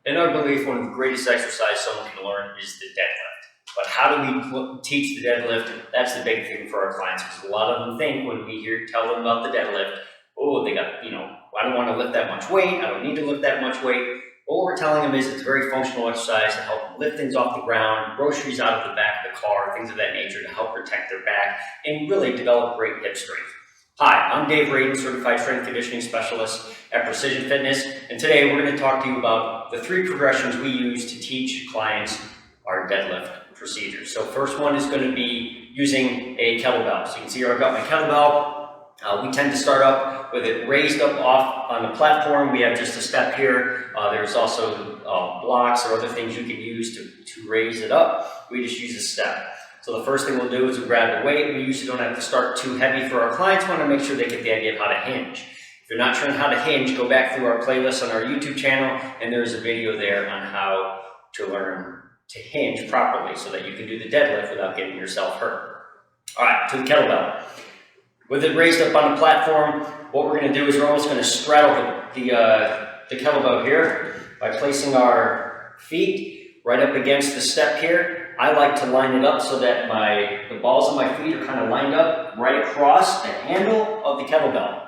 In our belief, one of the greatest exercises someone can learn is the deadlift. But how do we teach the deadlift? That's the big thing for our clients, because a lot of them think when we tell them about the deadlift, oh, they got, I don't want to lift that much weight. I don't need to lift that much weight. What we're telling them is it's a very functional exercise to help them lift things off the ground, groceries out of the back of the car, things of that nature to help protect their back and really develop great hip strength. Hi, I'm Dave Radin, Certified Strength Conditioning Specialist at Precision Fitness, and today we're going to talk to you about the 3 progressions we use to teach clients our deadlift procedures. So first one is going to be using a kettlebell. So you can see here I've got my kettlebell. We tend to start up with it raised up off on the platform. We have just a step here. There's also blocks or other things you can use to raise it up. We just use a step. So the first thing we'll do is we'll grab the weight. We usually don't have to start too heavy for our clients. We want to make sure they get the idea of how to hinge. If you're not sure how to hinge, go back through our playlist on our YouTube channel, and there's a video there on how to learn to hinge properly so that you can do the deadlift without getting yourself hurt. All right, to the kettlebell. With it raised up on the platform, what we're going to do is we're almost going to straddle the kettlebell here by placing our feet right up against the step here. I like to line it up so that the balls of my feet are kind of lined up right across the handle of the kettlebell.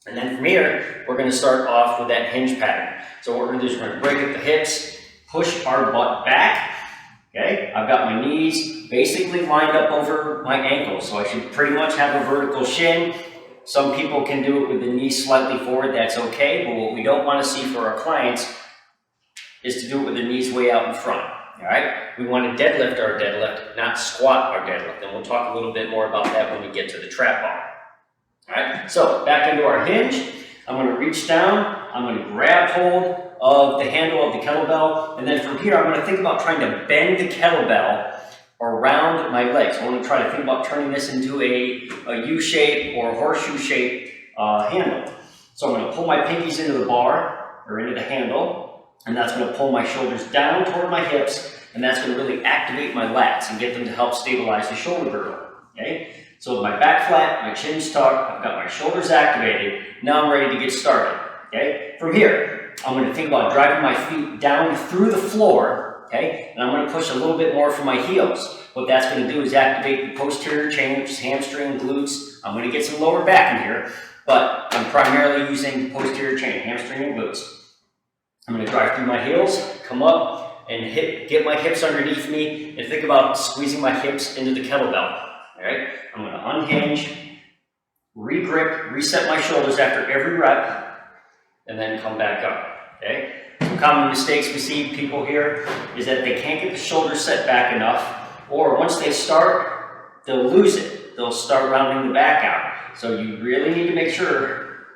And then from here, we're going to start off with that hinge pattern. So what we're going to do is we're going to break up the hips, push our butt back. Okay, I've got my knees basically lined up over my ankles, so I should pretty much have a vertical shin. Some people can do it with the knees slightly forward, that's okay, but what we don't want to see for our clients is to do it with the knees way out in front. All right, we want to deadlift our deadlift, not squat our deadlift, and we'll talk a little bit more about that when we get to the trap bar. All right, so back into our hinge. I'm going to reach down, I'm going to grab hold of the handle of the kettlebell, and then from here I'm going to think about trying to bend the kettlebell around my legs. I want to try to think about turning this into a U-shape or a horseshoe shape handle. So I'm going to pull my pinkies into the bar, or into the handle, and that's going to pull my shoulders down toward my hips, and that's going to really activate my lats and get them to help stabilize the shoulder girdle. Okay? So with my back flat, my chin's tucked, I've got my shoulders activated, now I'm ready to get started. Okay? From here, I'm going to think about driving my feet down through the floor, okay? And I'm going to push a little bit more from my heels. What that's going to do is activate the posterior chain, which is hamstring, glutes. I'm going to get some lower back in here, but I'm primarily using the posterior chain, hamstring and glutes. I'm going to drive through my heels, come up, and get my hips underneath me, and think about squeezing my hips into the kettlebell. All right? I'm going to unhinge, re-grip, reset my shoulders after every rep, and then come back up. Okay? Some common mistakes we see people here is that they can't get the shoulders set back enough, or once they start, they'll lose it. They'll start rounding the back out. So you really need to make sure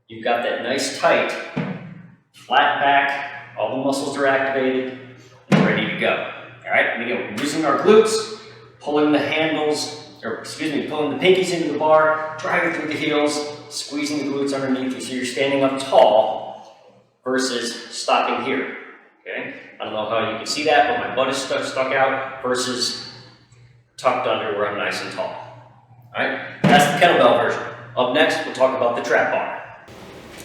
you've got that nice tight, flat back, all the muscles are activated, and ready to go. All right? And again, we're using our glutes, pulling the pulling the pinkies into the bar, driving through the heels, squeezing the glutes underneath you so you're standing up tall versus stopping here. Okay? I don't know how you can see that, but my butt is stuck out versus tucked under where I'm nice and tall. All right? That's the kettlebell version. Up next, we'll talk about the trap bar.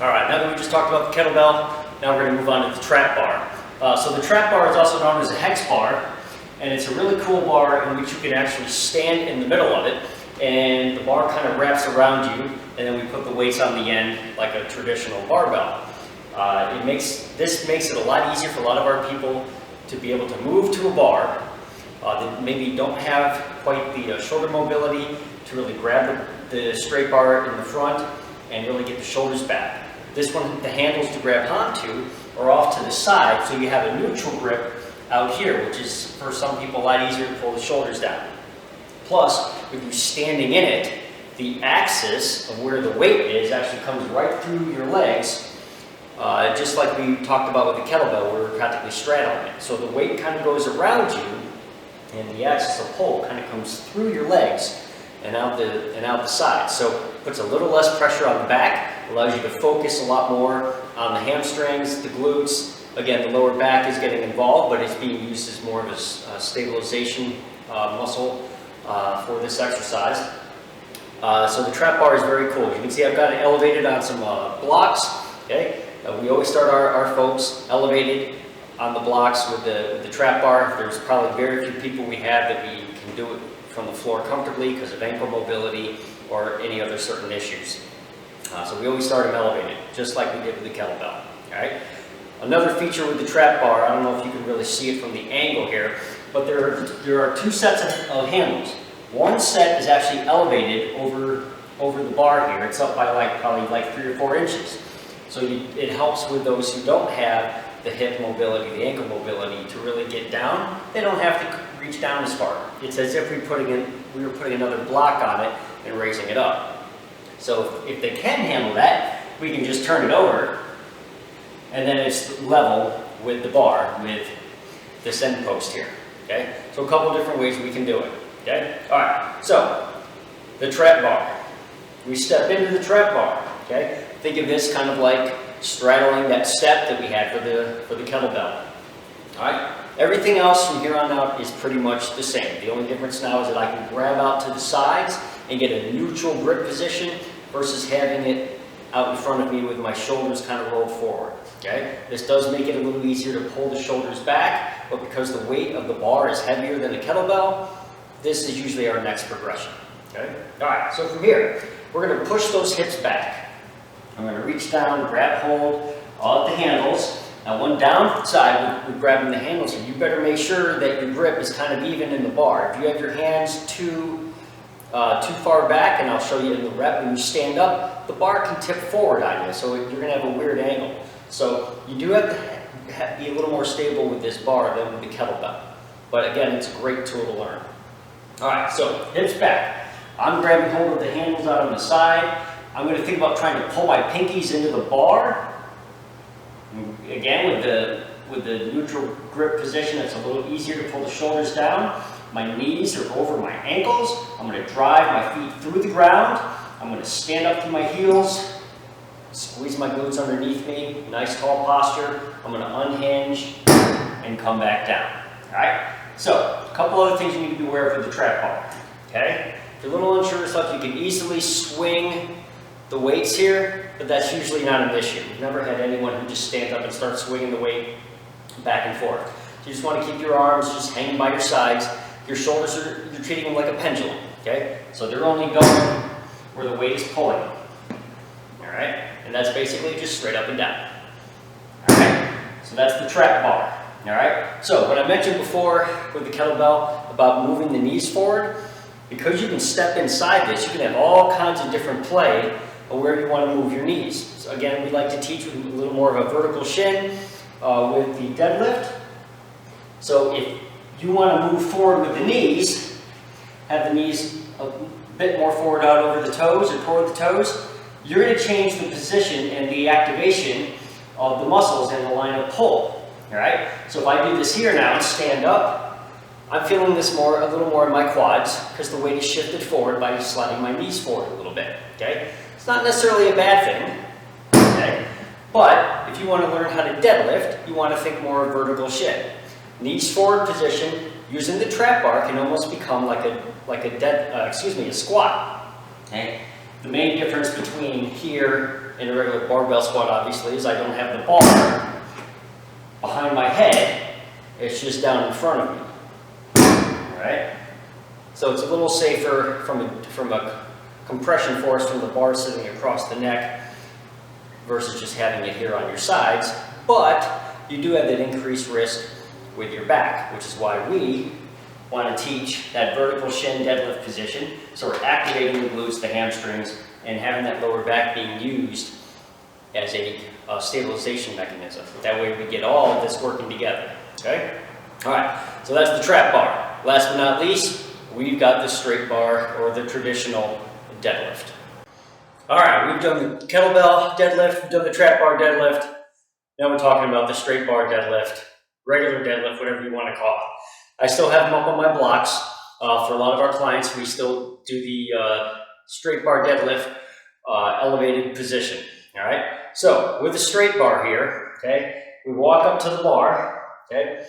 All right, now that we just talked about the kettlebell, now we're going to move on to the trap bar. So the trap bar is also known as a hex bar, and it's a really cool bar in which you can actually stand in the middle of it, and the bar kind of wraps around you, and then we put the weights on the end like a traditional barbell. This makes it a lot easier for a lot of our people to be able to move to a bar that maybe don't have quite the shoulder mobility to really grab the straight bar in the front and really get the shoulders back. This one, the handles to grab onto are off to the side, so you have a neutral grip out here, which is for some people a lot easier to pull the shoulders down. Plus, if you're standing in it, the axis of where the weight is actually comes right through your legs, just like we talked about with the kettlebell, where we're practically straddling it. So the weight kind of goes around you, and the axis of pull kind of comes through your legs and out the side. So it puts a little less pressure on the back, allows you to focus a lot more on the hamstrings, the glutes. Again, the lower back is getting involved, but it's being used as more of a stabilization muscle for this exercise. So the trap bar is very cool. You can see I've got it elevated on some blocks. Okay, we always start our folks elevated on the blocks with the trap bar. There's probably very few people we have that we can do it from the floor comfortably because of ankle mobility or any other certain issues. So we always start them elevated, just like we did with the kettlebell. All right. Another feature with the trap bar, I don't know if you can really see it from the angle here, but there are two sets of handles. One set is actually elevated over the bar here. It's up by probably 3 or 4 inches. So it helps with those who don't have the hip mobility, the ankle mobility to really get down. They don't have to reach down as far. It's as if we were putting another block on it and raising it up. So if they can handle that, we can just turn it over and then it's level with the bar with this end post here. Okay, so a couple different ways we can do it. Okay, all right, so the trap bar. We step into the trap bar. Okay, think of this kind of like straddling that step that we had for the kettlebell. All right, everything else from here on out is pretty much the same. The only difference now is that I can grab out to the sides and get a neutral grip position versus having it out in front of me with my shoulders kind of rolled forward. Okay, this does make it a little easier to pull the shoulders back, but because the weight of the bar is heavier than the kettlebell, this is usually our next progression. Okay, all right, so from here, we're going to push those hips back. I'm going to reach down, grab hold of the handles. Now one downside with grabbing the handles here, you better make sure that your grip is kind of even in the bar. If you have your hands too far back, and I'll show you in the rep, when you stand up, the bar can tip forward on you, so you're going to have a weird angle. So you do have to be a little more stable with this bar than with the kettlebell. But again, it's a great tool to learn. All right, so hips back. I'm grabbing hold of the handles out on the side. I'm going to think about trying to pull my pinkies into the bar. Again, with the neutral grip position, it's a little easier to pull the shoulders down. My knees are over my ankles. I'm going to drive my feet through the ground. I'm going to stand up to my heels, squeeze my glutes underneath me, nice tall posture. I'm going to unhinge and come back down. All right? So, a couple other things you need to be aware of with the trap bar. Okay? If you're a little unsure of stuff, you can easily swing the weights here, but that's usually not an issue. We've never had anyone who just stands up and starts swinging the weight back and forth. So you just want to keep your arms just hanging by your sides. Your shoulders you're treating them like a pendulum. Okay? So they're only going where the weight is pulling. All right? And that's basically just straight up and down. All right? So that's the trap bar. All right? So what I mentioned before with the kettlebell about moving the knees forward, because you can step inside this, you can have all kinds of different play of where you want to move your knees. So again, we like to teach with a little more of a vertical shin with the deadlift. So if you want to move forward with the knees, have the knees a bit more forward out over the toes or toward the toes, you're going to change the position and the activation of the muscles in the line of pull. All right? So if I do this here now and stand up, I'm feeling this a little more in my quads because the weight is shifted forward by sliding my knees forward a little bit. Okay? It's not necessarily a bad thing. Okay? But if you want to learn how to deadlift, you want to think more of vertical shin. Knees forward position using the trap bar can almost become like a squat. Okay? The main difference between here and a regular barbell squat, obviously, is I don't have the bar behind my head. It's just down in front of me. Right? So it's a little safer from a compression force from the bar sitting across the neck versus just having it here on your sides, but you do have that increased risk with your back, which is why we want to teach that vertical shin deadlift position. So we're activating the glutes, the hamstrings, and having that lower back being used as a stabilization mechanism. That way we get all of this working together. Okay? All right, so that's the trap bar. Last but not least, we've got the straight bar or the traditional deadlift. All right, we've done the kettlebell deadlift, we've done the trap bar deadlift. Now we're talking about the straight bar deadlift, regular deadlift, whatever you want to call it. I still have them up on my blocks. For a lot of our clients, we still do the straight bar deadlift elevated position. All right, so with the straight bar here, okay, we walk up to the bar, okay.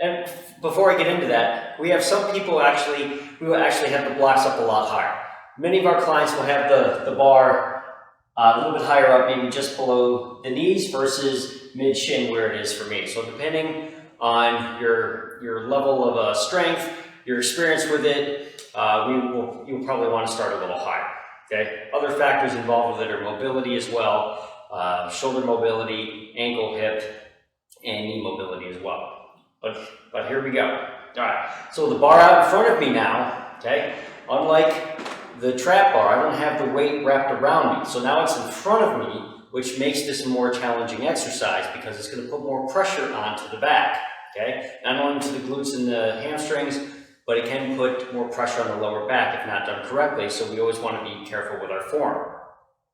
And before I get into that, we have some people who actually have the blocks up a lot higher. Many of our clients will have the bar a little bit higher up, maybe just below the knees versus mid shin where it is for me. So depending on your level of strength, your experience with it, you'll probably want to start a little higher. Okay. Other factors involved with it are mobility as well, shoulder mobility, ankle, hip, and knee mobility as well. But here we go. All right. So the bar out in front of me now. Okay. Unlike the trap bar, I don't have the weight wrapped around me. So now it's in front of me, which makes this a more challenging exercise because it's going to put more pressure onto the back. Okay. Not only to the glutes and the hamstrings, but it can put more pressure on the lower back if not done correctly. So we always want to be careful with our form.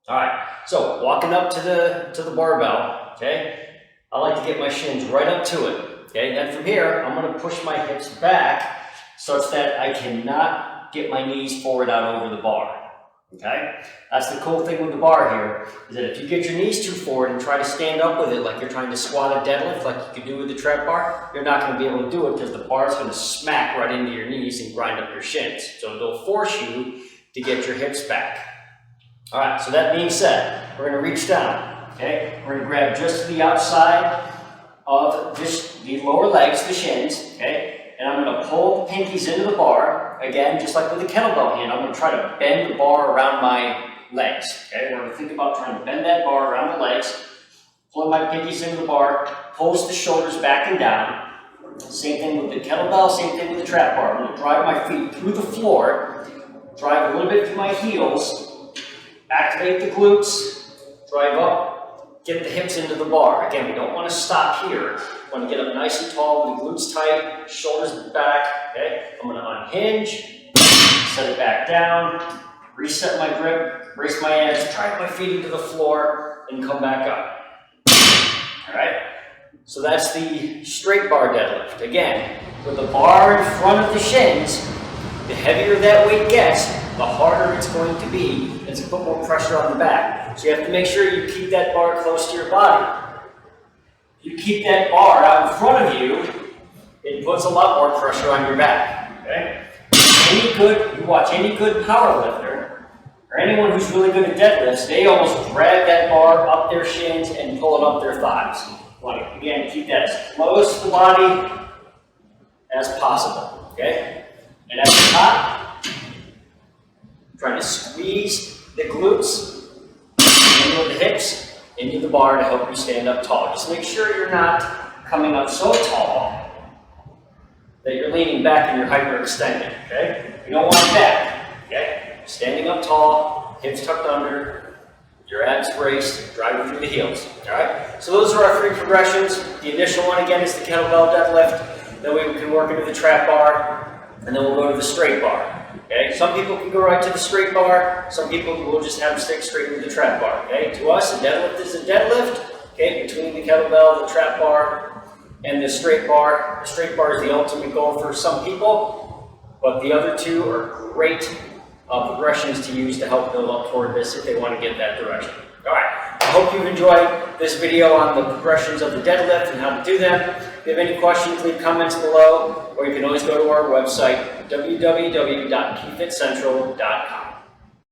All right. So walking up to the barbell. Okay. I like to get my shins right up to it. Okay. Then from here, I'm going to push my hips back such that I cannot get my knees forward out over the bar. Okay? That's the cool thing with the bar here, is that if you get your knees too forward and try to stand up with it like you're trying to squat a deadlift like you could do with the trap bar, you're not going to be able to do it because the bar is going to smack right into your knees and grind up your shins. So it'll force you to get your hips back. All right, so that being said, we're going to reach down. Okay? We're going to grab just to the outside of the lower legs, the shins. Okay? And I'm going to pull the pinkies into the bar. Again, just like with the kettlebell hand, I'm going to try to bend the bar around my legs. Okay, we're going to think about trying to bend that bar around the legs. Pulling my pinkies into the bar, pulls the shoulders back and down. Same thing with the kettlebell, same thing with the trap bar. I'm going to drive my feet through the floor, drive a little bit through my heels, activate the glutes, drive up, get the hips into the bar. Again, we don't want to stop here. We want to get up nice and tall with the glutes tight, shoulders back. Okay, I'm going to unhinge, set it back down, reset my grip, brace my abs, drive my feet into the floor, and come back up. All right, so that's the straight bar deadlift. Again, with the bar in front of the shins, the heavier that weight gets, the harder it's going to be, and it's going to put more pressure on the back. So you have to make sure you keep that bar close to your body. If you keep that bar out in front of you, it puts a lot more pressure on your back. Okay? You watch any good power lifter, or anyone who's really good at deadlifts, they almost drag that bar up their shins and pull it up their thighs. You want to, again, keep that as close to the body as possible. Okay? And at the top, trying to squeeze the glutes into the hips, into the bar to help you stand up tall. Just make sure you're not coming up so tall that you're leaning back and you're hyperextending, okay? You don't want that, okay? Standing up tall, hips tucked under, your abs braced, driving through the heels, all right? So those are our 3 progressions. The initial one, again, is the kettlebell deadlift. Then we can work into the trap bar, and then we'll go to the straight bar, okay? Some people can go right to the straight bar. Some people will just have them stick straight with the trap bar, okay? To us, a deadlift is a deadlift, okay? Between the kettlebell, the trap bar, and the straight bar. The straight bar is the ultimate goal for some people, but the other 2 are great progressions to use to help build up toward this if they want to get that direction. All right, I hope you've enjoyed this video on the progressions of the deadlift and how to do them. If you have any questions, leave comments below, or you can always go to our website, www.pfitcentral.com.